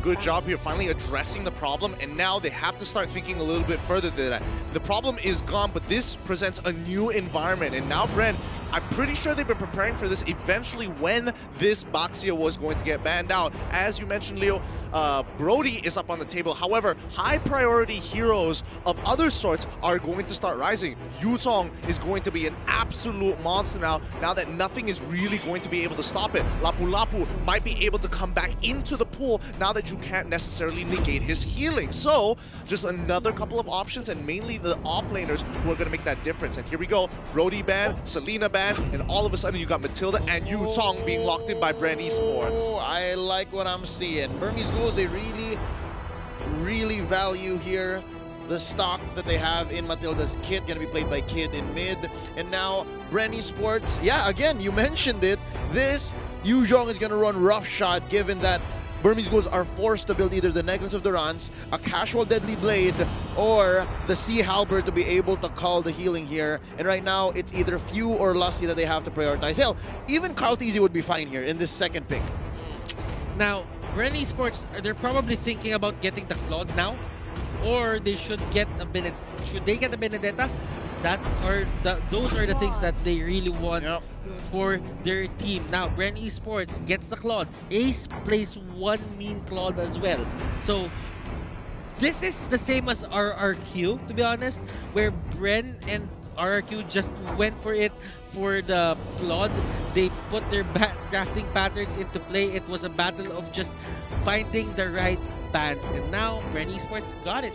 good job here finally addressing the problem, and now they have to start thinking a little bit further than that. The problem is gone, but this presents a new environment, and now Bren, I'm pretty sure they've been preparing for this eventually when this Baxia was going to get banned out. As you mentioned, Leo, Brody is up on the table. However, high priority heroes of other sorts are going to start rising. Yutong is going to be an absolute monster now that nothing is really going to be able to stop it. Lapu Lapu might be able to come back into the pool now that you can't necessarily negate his healing. So, just another couple of options, and mainly the offlaners who are going to make that difference. And here we go, Brody ban, Selena ban, and all of a sudden you got Matilda and Yutong being locked in by Bren Esports. I like what I'm seeing. Burmese Ghouls, they really value here the stock that they have in Matilda's kit, gonna be played by Kid in mid. And now Bren Esports, yeah, again, you mentioned it, this Yuzhong is gonna run roughshod given that Burmese Ghouls are forced to build either the Necklace of Durance, a casual Deadly Blade, or the Sea Halberd to be able to call the healing here. And right now, it's either Few or Lusty that they have to prioritize. Hell, even Carl Teasy would be fine here in this second pick. Now, Bren Esports, they're probably thinking about getting the Claude now, or they should get a Should they get a Benedetta? Those are the things that they really want for their team. Now, Bren Esports gets the Claude. Ace plays one mean Claude as well. So, this is the same as RRQ, to be honest, where Bren and RRQ just went for it for the Claude. They put their crafting patterns into play. It was a battle of just finding the right bans. And now, Bren Esports got it.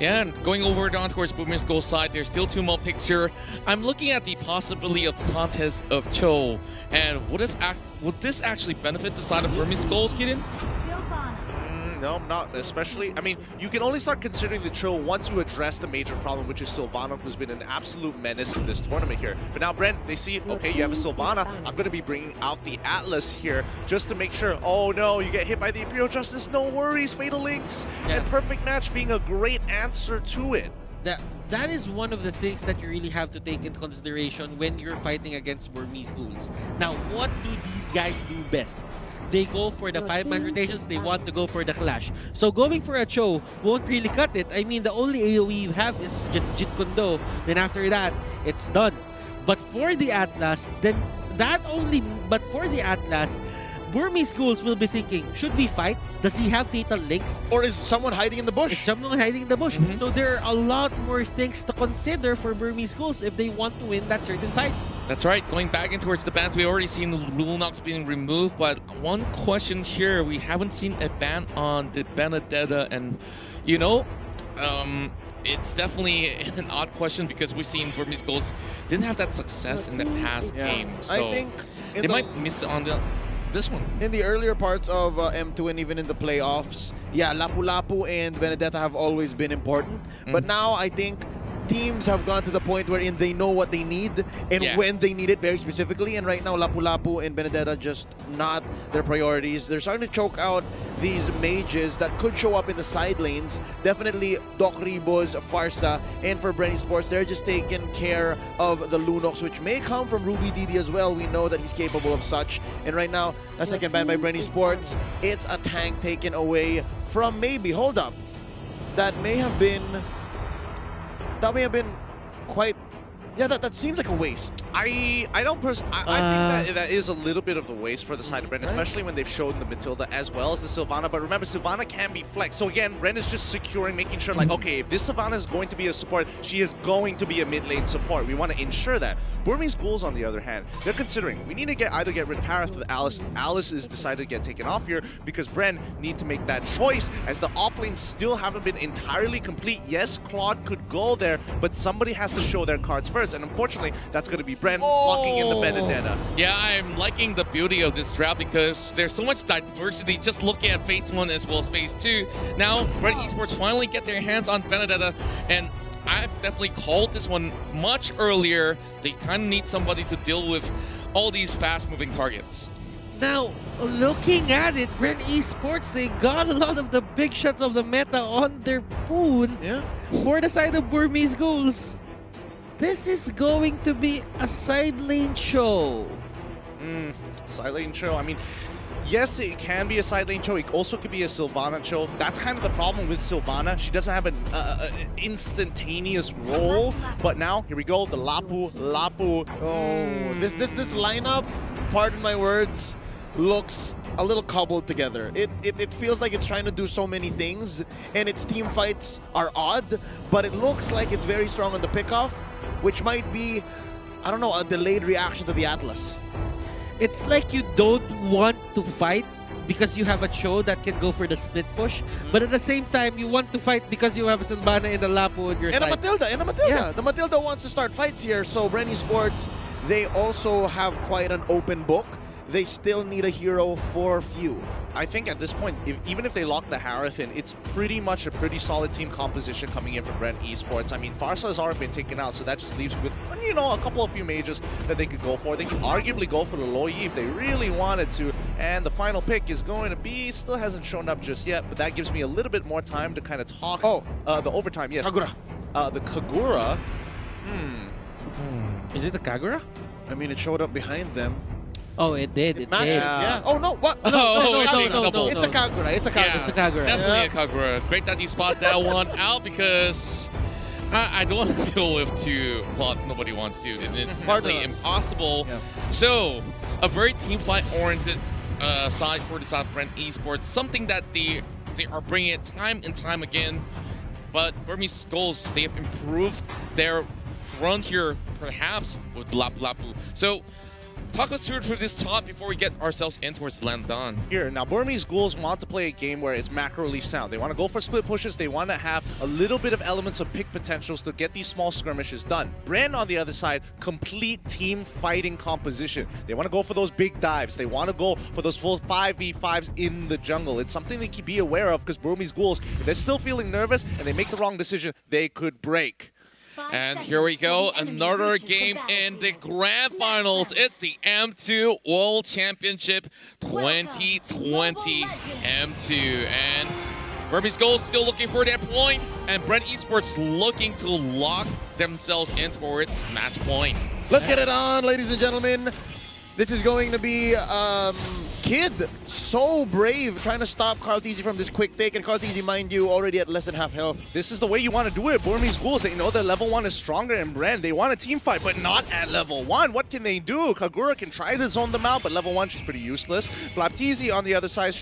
Yeah, and going over down towards Burmese Ghouls side, there's still 2 more picks here. I'm looking at the possibility of contest of Cho, and would this actually benefit the side of Burmese Ghouls, Gideon? No, not especially. I mean, you can only start considering the Trill once you address the major problem, which is Sylvana, who's been an absolute menace in this tournament here. But now, Bren, they see, okay, you have a Sylvana. I'm going to be bringing out the Atlas here just to make sure, oh no, you get hit by the Imperial Justice. No worries, Fatal Links. Yeah. And Perfect Match being a great answer to it. That is one of the things that you really have to take into consideration when you're fighting against Burmese Ghouls. Now, what do these guys do best? They go for the 5-man rotations, they want to go for the clash. So going for a Cho won't really cut it. I mean, the only AoE you have is Jeet Kune Do. Then after that, it's done. But for the Atlas, Burmese Ghouls will be thinking, should we fight? Does he have Fatal Links? Or is someone hiding in the bush? Is someone hiding in the bush? So there are a lot more things to consider for Burmese Ghouls if they want to win that certain fight. That's right, going back in towards the bans, we already seen the Lunox being removed, but one question here, we haven't seen a ban on the Benedetta, and you know, it's definitely an odd question because we've seen Burmese Ghouls didn't have that success in the past game, so I think they might miss it on this one. In the earlier parts of M2 and even in the playoffs, yeah, Lapu Lapu and Benedetta have always been important. But now I think teams have gone to the point wherein they know what they need and when they need it very specifically. And right now, Lapu Lapu and Benedetta just not their priorities. They're starting to choke out these mages that could show up in the side lanes. Definitely Doc Ribos, Farsa, and for Bren Esports, they're just taking care of the Lunox, which may come from Ruby Didi as well. We know that he's capable of such. And right now, a second ban by Bren Esports. It's a tank taken away from maybe, hold up, that may have been quite, yeah, that seems like a waste. I don't personally. I think that is a little bit of a waste for the side of Bren, especially when they've shown the Matilda as well as the Sylvana. But remember, Sylvana can be flexed. So again, Bren is just securing, making sure, like, okay, if this Sylvana is going to be a support, she is going to be a mid lane support. We want to ensure that. Burmese Ghouls, on the other hand, they're considering we need to either get rid of Harith or Alice. Alice is decided to get taken off here because Bren need to make that choice as the offlanes still haven't been entirely complete. Yes, Claude could go there, but somebody has to show their cards first. And unfortunately, that's going to be Bren locking in the Benedetta. Yeah, I'm liking the beauty of this draft because there's so much diversity just looking at Phase 1 as well as Phase 2. Now, Bren Esports finally get their hands on Benedetta, and I've definitely called this one much earlier. They kind of need somebody to deal with all these fast-moving targets. Now, looking at it, Bren Esports, they got a lot of the big shots of the meta on their poon for the side of Burmese Ghouls. This is going to be a side lane show. Side lane show. I mean, yes, it can be a side lane cho. It also could be a Sylvana cho. That's kind of the problem with Sylvana. She doesn't have an instantaneous role. But now, here we go, the Lapu. Oh, this lineup, pardon my words, looks a little cobbled together. It feels like it's trying to do so many things, and its team fights are odd, but it looks like it's very strong on the pickoff, which might be, I don't know, a delayed reaction to the Atlas. It's like you don't want to fight because you have a Cho that can go for the split push, but at the same time, you want to fight because you have a Sylvana and a Lapu on your And side. a Matilda. Yeah. The Matilda wants to start fights here, so Bren Esports, they also have quite an open book. They still need a hero for few. I think at this point, even if they lock the Harith in, it's pretty much a pretty solid team composition coming in from Bren Esports. I mean, Farsa has already been taken out, so that just leaves with, you know, a couple of few mages that they could go for. They could arguably go for the Loyi if they really wanted to. And the final pick is going to be, still hasn't shown up just yet, but that gives me a little bit more time to kind of talk. Oh, the overtime, yes. Kagura. The Kagura. Is it the Kagura? I mean, it showed up behind them. Oh, it did. It Matches, did. yeah. Oh, no, what? Oh, no, it's no, double. It's a Kagura. It's a Kagura. It's a Kagura. Definitely Yeah. a Kagura. Great that you spot that one out because I don't want to deal with two Claudes nobody wants to. And it's partly impossible. Yeah. So, a very team fight-oriented side for the South Bren Esports. Something that they are bringing it time and time again. But Burmese Ghouls, they have improved their run here, perhaps, with Lapu Lapu. So, talk us through this top before we get ourselves in towards the Landon. Here, now Burmese Ghouls want to play a game where it's macroly sound. They want to go for split pushes. They want to have a little bit of elements of pick potentials to get these small skirmishes done. Bren, on the other side, complete team fighting composition. They want to go for those big dives. They want to go for those full 5v5s in the jungle. It's something they can be aware of because Burmese Ghouls, if they're still feeling nervous and they make the wrong decision, they could break. And here we go, another game in the Grand Finals. It's the M2 World Championship 2020 M2. And Burmese Ghouls still looking for that point, and Bren Esports looking to lock themselves in towards match point. Let's get it on, ladies and gentlemen. This is going to be Kid, so brave, trying to stop Carlteasy from this quick take. And Carlteasy, mind you, already at less than half health. This is the way you want to do it. Burmese Ghouls, they know that level 1 is stronger than Bren. They want a team fight, but not at level 1. What can they do? Kagura can try to zone them out, but level 1, she's pretty useless. Flapteasy on the other side,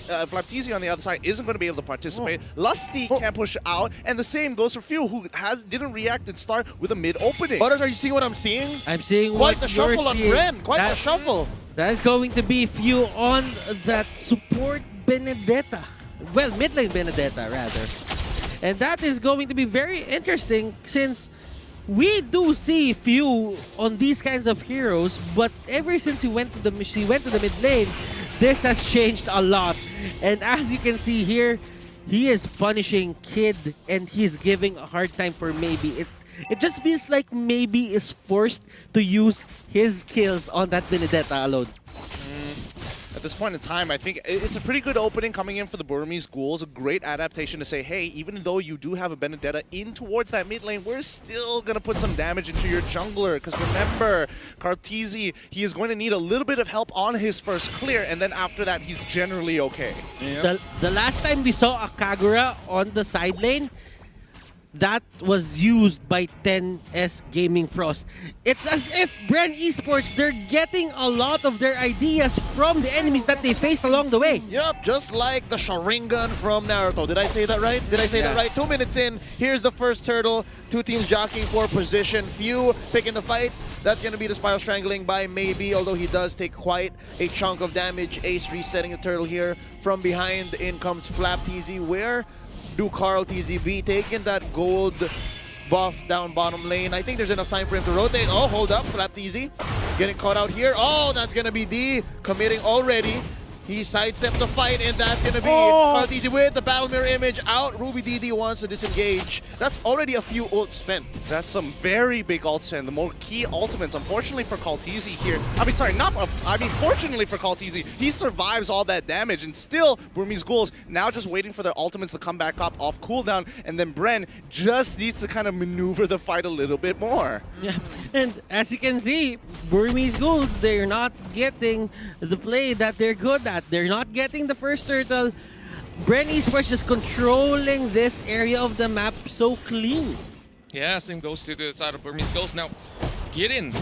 isn't going to be able to participate. Lusty can't push out, and the same goes for Few, who didn't react and start with a mid opening. Butters, are you seeing what I'm seeing? I'm seeing Quite what the you're shuffle on seeing. Bren. Quite the shuffle. That is going to be Few on that support Benedetta. Well, mid lane Benedetta, rather. And that is going to be very interesting since we do see Few on these kinds of heroes, but ever since she went to the mid lane, this has changed a lot. And as you can see here, he is punishing Kid and he's giving a hard time for Maybe. It just feels like Maybe is forced to use his kills on that Benedetta alone. At this point in time, I think it's a pretty good opening coming in for the Burmese Ghouls. A great adaptation to say, hey, even though you do have a Benedetta in towards that mid lane, we're still going to put some damage into your jungler. Because remember, Carlteasy, he is going to need a little bit of help on his first clear, and then after that, he's generally okay. Yeah. The last time we saw a Kagura on the side lane, that was used by 10S Gaming Frost. It's as if Bren Esports, they're getting a lot of their ideas from the enemies that they faced along the way. Yep, just like the Sharingan from Naruto. Did I say that right? Did I say that right? 2 minutes in, here's the first turtle. Two teams jockeying for position. Few picking the fight. That's going to be the Spiral Strangling by Maybe, although he does take quite a chunk of damage. Ace resetting the turtle here. From behind, in comes Flapteasy. Where do Carlteasy be taking that gold buff down bottom lane? I think there's enough time for him to rotate. Oh, hold up, Flapteasy getting caught out here. Oh, that's gonna be D committing already. He sidestepped the fight, and that's gonna be Carlteasy with the battle mirror image out. Ruby DD wants to disengage. That's already a few ults spent. That's some very big ults and the more key ultimates. Unfortunately for Carlteasy here, fortunately for Carlteasy, he survives all that damage, and still Burmese Ghouls now just waiting for their ultimates to come back up off cooldown, and then Bren just needs to kind of maneuver the fight a little bit more. Yeah, and as you can see, Burmese Ghouls, they're not getting the play that they're good at. that. They're not getting the first turtle. Bren Esports just controlling this area of the map so clean. Yeah, same goes to the side of Burmese Ghouls. Now, get in.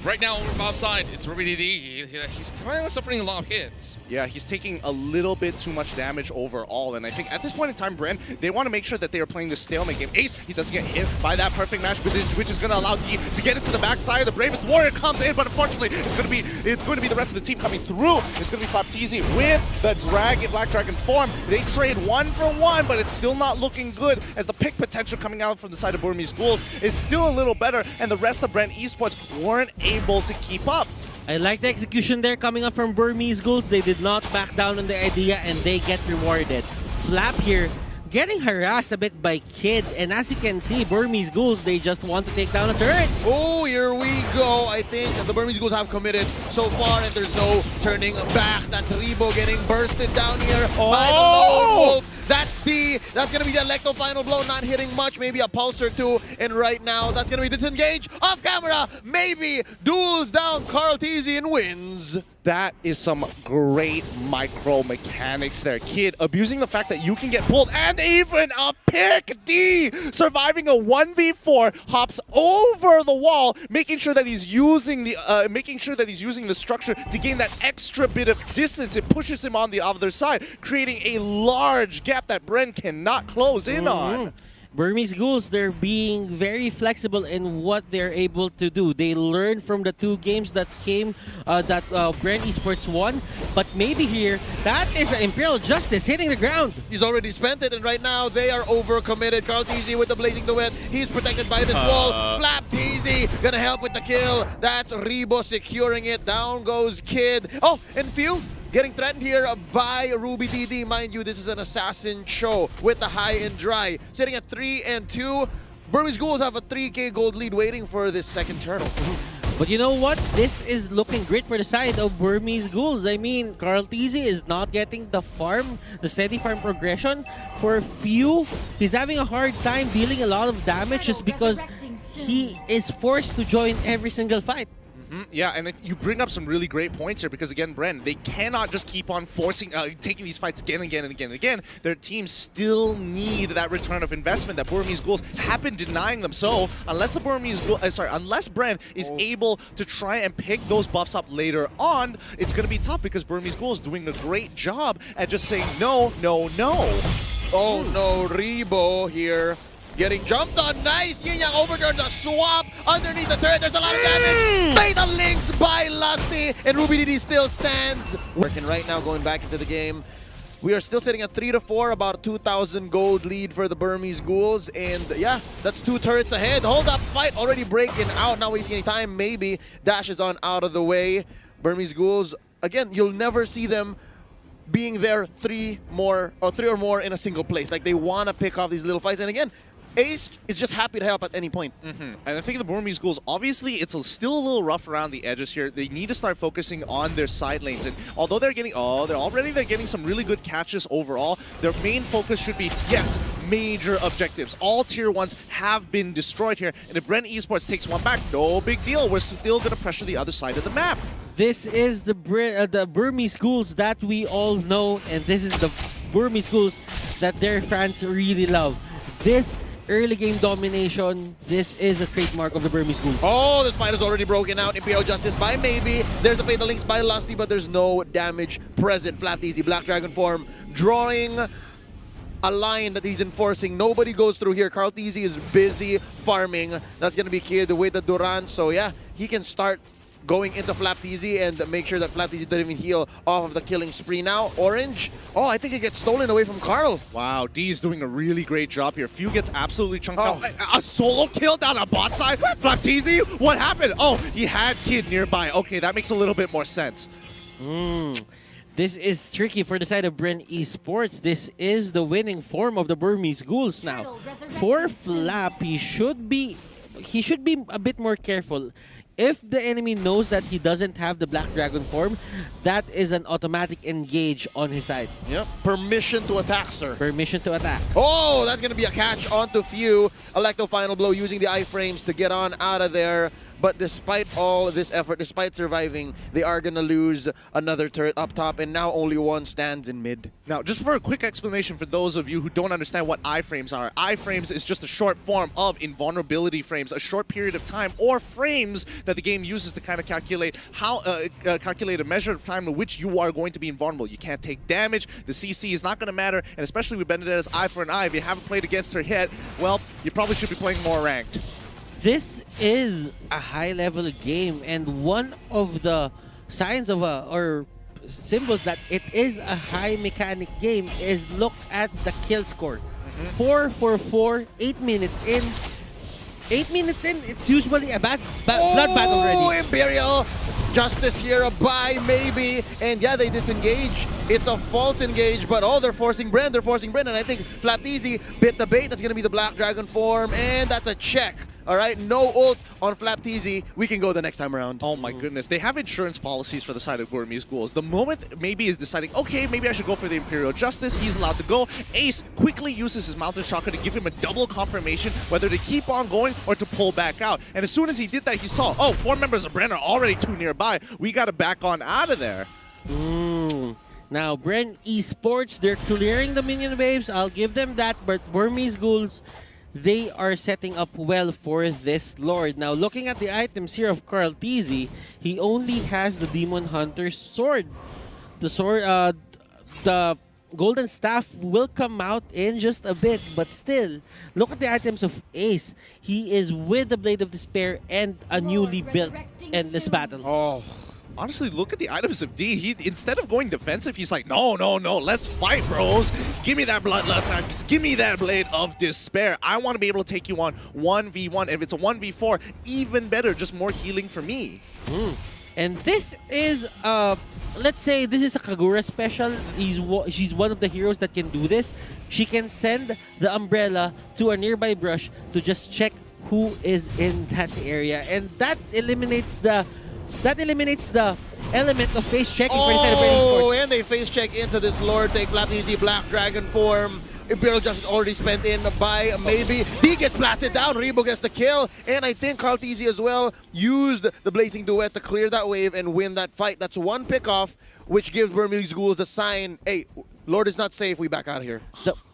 Right now, over Bob's side, it's Ruby DD. He's kind of suffering a lot of hits. Yeah, he's taking a little bit too much damage overall, and I think at this point in time, Bren, they want to make sure that they are playing the stalemate game. Ace, he doesn't get hit by that perfect match, which is going to allow D to get into the backside. The Bravest Warrior comes in, but unfortunately, it's going to be the rest of the team coming through. It's going to be Flapteezy with the Black Dragon form. They trade 1-for-1, but it's still not looking good as the pick potential coming out from the side of Burmese Ghouls is still a little better, and the rest of Bren Esports weren't able to keep up. I like the execution there coming up from Burmese Ghouls. They did not back down on the idea and they get rewarded. Flap here getting harassed a bit by Kid, and as you can see, Burmese Ghouls, they just want to take down a turret. Oh, here we go. I think the Burmese Ghouls have committed so far and there's no turning back. That's Rebo getting bursted down here by the Lone Wolf. That's D. That's going to be the Electo final blow, not hitting much, maybe a pulse or two. And right now, that's going to be disengage off camera. Maybe duels down Carl Teasy and wins. That is some great micro mechanics there. Kid abusing the fact that you can get pulled and even a pick. D surviving a 1v4, hops over the wall, making sure that he's using the structure to gain that extra bit of distance. It pushes him on the other side, creating a large gap that Bren cannot close in on. Burmese Ghouls, they're being very flexible in what they're able to do. They learned from the 2 games that came, that Bren Esports won. But maybe here, that is Imperial Justice hitting the ground. He's already spent it, and right now they are overcommitted. Carl Teasy with the Blazing Duet. He's protected by this wall. Flapteezy gonna help with the kill. That's Rebo securing it. Down goes Kid. Oh, and Few getting threatened here by Ruby DD. Mind you, this is an assassin show with the high and dry. Sitting at 3-2. Burmese Ghouls have a 3K gold lead waiting for this second turtle. But you know what? This is looking great for the side of Burmese Ghouls. I mean, Carl Teasy is not getting the farm, the steady farm progression. For Few, he's having a hard time dealing a lot of damage just because he is forced to join every single fight. Yeah, and you bring up some really great points here because, again, Bren, they cannot just keep on taking these fights again and again and again and again. Their teams still need that return of investment that Burmese Ghouls have been denying them. So, unless unless Bren is able to try and pick those buffs up later on, it's going to be tough because Burmese Ghouls is doing a great job at just saying no, no, no. Oh no, Rebo here. Getting jumped on. Nice. Yin Yang overturns a swap underneath the turret. There's a lot of damage. Fatal links by Lusty. And Ruby DD still stands. Working right now, going back into the game. We are still sitting at 3-4, about 2,000 gold lead for the Burmese Ghouls. And yeah, that's 2 turrets ahead. Hold up, fight already breaking out. Not wasting any time. Maybe Dash is on out of the way. Burmese Ghouls, again, you'll never see them being there 3 or more in a single place. Like, they want to pick off these little fights. And again, Ace is just happy to help at any point. And I think the Burmese Ghouls, obviously, it's still a little rough around the edges here. They need to start focusing on their side lanes. And although they're getting, they're getting some really good catches overall, their main focus should be, yes, major objectives. All tier 1s have been destroyed here. And if Bren Esports takes one back, no big deal. We're still going to pressure the other side of the map. This is the Burmese Ghouls that we all know, and this is the Burmese Ghouls that their fans really love. This early game domination, this is a trademark of the Burmese Ghouls. Oh, this fight is already broken out. Imperial Justice by Maybe. There's the Fatal Links by Lusty, but there's no damage present. Flapteezy, Black Dragon form, drawing a line that he's enforcing. Nobody goes through here. Carl Teasy is busy farming. That's going to be Kid with the Duran. So yeah, he can start going into Flapteezy and make sure that Flapteezy doesn't even heal off of the killing spree now. Orange, oh, I think it gets stolen away from Carl. Wow, D is doing a really great job here. Few gets absolutely chunked out. A solo kill down a bot side? Flapteezy? What happened? Oh, he had Kid nearby. Okay, that makes a little bit more sense. This is tricky for the side of Bren Esports. This is the winning form of the Burmese Ghouls now. For Flap, he should be a bit more careful. If the enemy knows that he doesn't have the Black Dragon form, that is an automatic engage on his side. Yep. Permission to attack, sir. Permission to attack. Oh, that's going to be a catch onto Few. Electo final blow using the iframes to get on out of there. But despite all this effort, despite surviving, they are going to lose another turret up top, and now only one stands in mid. Now, just for a quick explanation for those of you who don't understand what iframes are, iframes is just a short form of invulnerability frames, a short period of time, or frames that the game uses to kind of calculate how calculate a measure of time in which you are going to be invulnerable. You can't take damage, the CC is not going to matter, and especially with Benedetta's eye for an eye, if you haven't played against her yet, well, you probably should be playing more ranked. This is a high-level game, and one of the signs of or symbols that it is a high mechanic game is look at the kill score. 4-4-4, 8 minutes in. 8 minutes in, it's usually a blood battle already. Imperial Justice here, a buy maybe, and yeah, they disengage. It's a false engage, but they're forcing Bren, and I think Flapteezy bit the bait. That's gonna be the Black Dragon form, and that's a check. All right, no ult on Flapteezy. We can go the next time around. Oh my goodness, they have insurance policies for the side of Burmese Ghouls. The moment maybe is deciding, okay, maybe I should go for the Imperial Justice, he's allowed to go. Ace quickly uses his Mountain Chakra to give him a double confirmation, whether to keep on going or to pull back out. And as soon as he did that, he saw, oh, 4 members of Bren are already too nearby. We got to back on out of there. Now, Bren Esports, they're clearing the minion waves. I'll give them that, but Burmese Ghouls, they are setting up well for this Lord. Now, looking at the items here of Carl Teasy, he only has the Demon Hunter's sword. The sword, the Golden Staff will come out in just a bit, but still, look at the items of Ace. He is with the Blade of Despair and a newly built Endless Battle. Oh. Honestly, look at the items of D. He, instead of going defensive, he's like, no, let's fight, bros. Give me that Bloodlust Axe. Give me that Blade of Despair. I want to be able to take you on 1v1. If it's a 1v4, even better, just more healing for me. And this is, let's say this is a Kagura special. She's one of the heroes that can do this. She can send the umbrella to a nearby brush to just check who is in that area. And that eliminates the element of face checking for the side of Bren Esports. And they face check into this Lord, take Flapteezy Black Dragon form. Imperial Justice already spent in by maybe. He gets blasted down, Rebo gets the kill, and I think Carl Teasy as well used the Blazing Duet to clear that wave and win that fight. That's one pickoff, which gives Burmese Ghouls the sign, hey, Lord is not safe, we back out of here.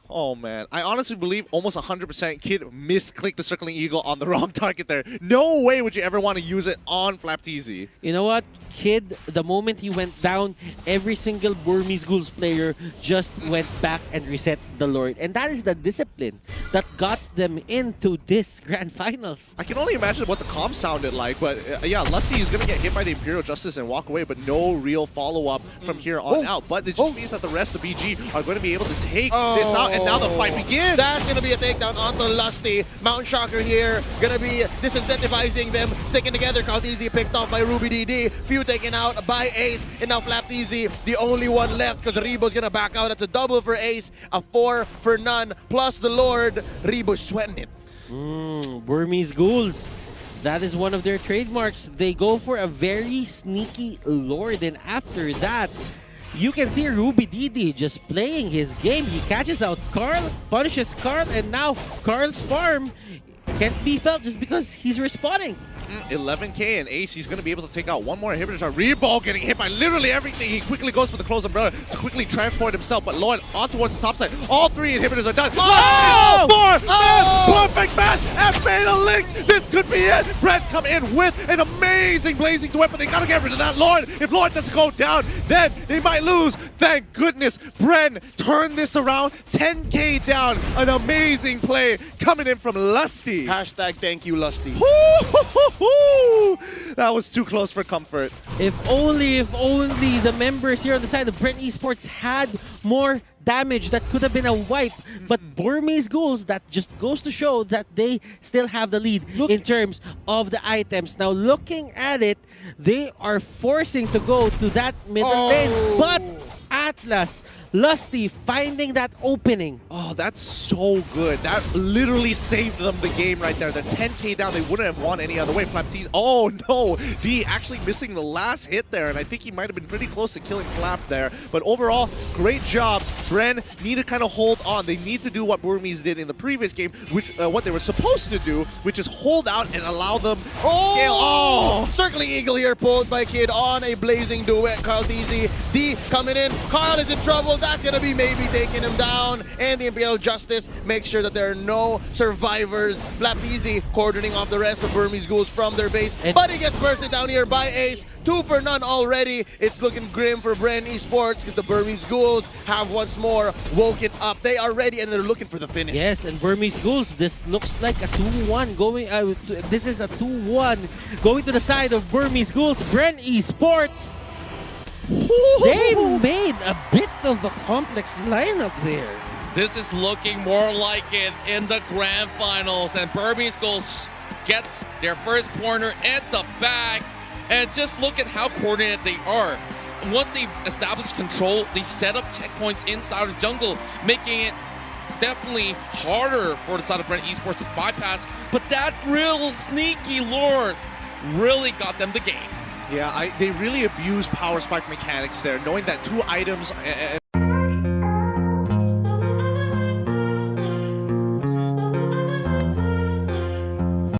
Oh man, I honestly believe almost 100% Kid misclicked the Circling Eagle on the wrong target there. No way would you ever want to use it on Flapteezy. You know what? Kid, the moment he went down, every single Burmese Ghouls player just went back and reset the Lord. And that is the discipline that got them into this Grand Finals. I can only imagine what the comms sounded like, but yeah, Lusty is going to get hit by the Imperial Justice and walk away, but no real follow-up from here on out. But it just means that the rest of BG are going to be able to take this out, and now the fight begins. That's going to be a takedown onto Lusty. Mountain Shocker here, going to be disincentivizing them, sticking together. Kalteezy picked off by Ruby DD. Few taken out by Ace, and now Flapteezy, the only one left because Rebo's going to back out. That's a double for Ace, a 4 for none, plus the Lord. Rebo's sweating it. Burmese Ghouls. That is one of their trademarks. They go for a very sneaky Lord, and after that, you can see Ruby DD just playing his game. He catches out Carl, punishes Carl, and now Carl's farm can't be felt just because he's respawning. 11k and Ace, he's going to be able to take out one more inhibitor shot. Reball getting hit by literally everything. He quickly goes for the close umbrella to quickly transport himself, but Lloyd on towards the top side. All 3 inhibitors are done. Perfect match at Fatal Links. This could be it. Brett come in with an amazing blazing duet, but they got to get rid of that Lloyd. If Lloyd doesn't go down, then they might lose. Thank goodness Bren turned this around. 10k down. An amazing play coming in from Lusty. Hashtag thank you, Lusty. That was too close for comfort. If only the members here on the side of Bren Esports had more damage, that could have been a wipe. But Burmese Ghouls, that just goes to show that they still have the lead in terms of the items. Now, looking at it, they are forcing to go to that middle lane, but Atlas Lusty finding that opening. Oh, that's so good. That literally saved them the game right there. The 10K down, they wouldn't have won any other way. Flaptease, oh no! D actually missing the last hit there, and I think he might have been pretty close to killing Flap there. But overall, great job. Bren need to kind of hold on. They need to do what Burmese did in the previous game, which what they were supposed to do, which is hold out and allow them scale. Oh! Circling Eagle here pulled by Kid on a blazing duet. Kyle DZ. D coming in. Kyle is in trouble. That's going to be maybe taking him down. And the Imperial Justice makes sure that there are no survivors. Flaptease cordoning off the rest of Burmese Ghouls from their base. But he gets bursted down here by Ace. 2 for none already. It's looking grim for Bren Esports because the Burmese Ghouls have once more woken up. They are ready and they're looking for the finish. Yes, and Burmese Ghouls, this looks like a 2-1 going. This is a 2-1 going to the side of Burmese Ghouls. Bren Esports. They made a bit of a complex lineup there. This is looking more like it in the grand finals, and Burmese Ghouls gets their first corner at the back. And just look at how coordinated they are. Once they establish control, they set up checkpoints inside of jungle, making it definitely harder for the side of Bren Esports to bypass. But that real sneaky lord really got them the game. Yeah, they really abused power spike mechanics there, knowing that 2 items